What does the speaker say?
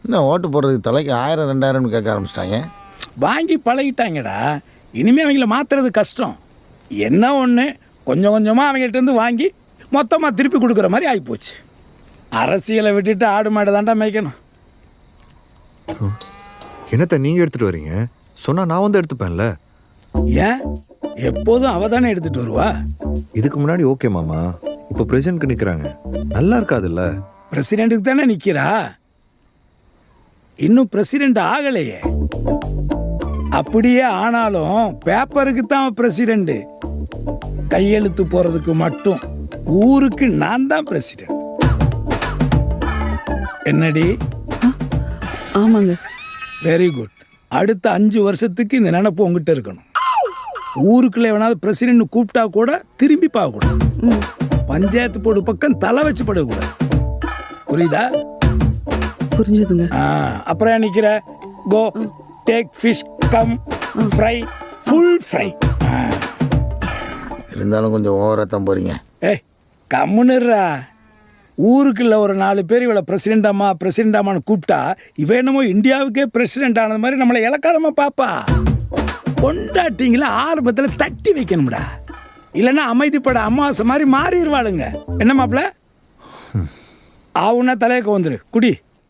இன்னும் ஓட்டு போடுறதுக்கு தலைக்கு 1000 2000 கேட்க ஆரம்பிச்சிட்டாங்க. வாங்கி பழகிட்டாங்கடா. இனிமேல் அவங்கள மாற்றுறது கஷ்டம். என்ன ஒன்று, கொஞ்சம் கொஞ்சமாக அவங்கள்ட்டேருந்து வாங்கி மொத்தமாக திருப்பி கொடுக்குற மாதிரி ஆகிப்போச்சு. அரசியலை விட்டுட்டு ஆடு மாடு தாண்டா மேய்க்கணும். என்னத்த நீங்கள் எடுத்துகிட்டு வரீங்க? சொன்னால் நான் வந்து எடுத்துப்பேன்ல. ஏன் எப்போதும் அவ தானே எடுத்துகிட்டு வருவா? இதுக்கு முன்னாடி ஓகே மாமா, இப்போ பிரசிடென்ட்க்கு நிற்கிறாங்க, நல்லா இருக்காதுல்ல? பிரசிடெண்ட்டுக்கு தானே நிற்கிறா, இன்னும் பிரசிடெண்ட் ஆகலையே. அப்படியே ஆனாலும் பேப்பருக்கு தான் பிரசிடெண்ட், கையெழுத்து போறதுக்கு மட்டும் ஊருக்கு நான் தான் பிரசிடெண்ட். என்னடி? ஆமாங்க. Very good. அடுத்த 5 வருஷத்துக்கு இந்த நினைப்பு உங்ககிட்ட இருக்கணும். ஊருக்குள்ள எவனாவது பிரசிடெண்ட் கூப்பிட்டா கூட திரும்பி பார்க்கக்கூடாது. பஞ்சாயத்து போர்டு பக்கம் தலை வச்சு படக்கூடாது. புரியுதா? புரிஞ்சுதுங்க. அப்புறம் நிக்கிற, கோ டேக் ஃபிஷ் கம் ஃப்ரை, ஃபுல் ஃப்ரை. இருந்தாலும் கொஞ்சம் ஓவராக தான் போகிறீங்க. ஏய் கம்முன்னுறா. ஊருக்குள்ள ஒரு 4 பேர் இவளை பிரசிடெண்டாமான்னு கூப்பிட்டா இவ என்னமோ இந்தியாவுக்கே பிரசிடென்ட் ஆனது மாதிரி நம்மளை இலக்காரமாக பாப்பா. கொண்டாட்டிங்களா ஆரம்பத்தில் தட்டி வைக்கணும்டா, இல்லைன்னா அமைதிப்பட அமாவாசை மாதிரி மாறிடுவாளுங்க. என்ன மாப்பிள்ள? ஆவுன்னா தலையை வந்துரு குடி.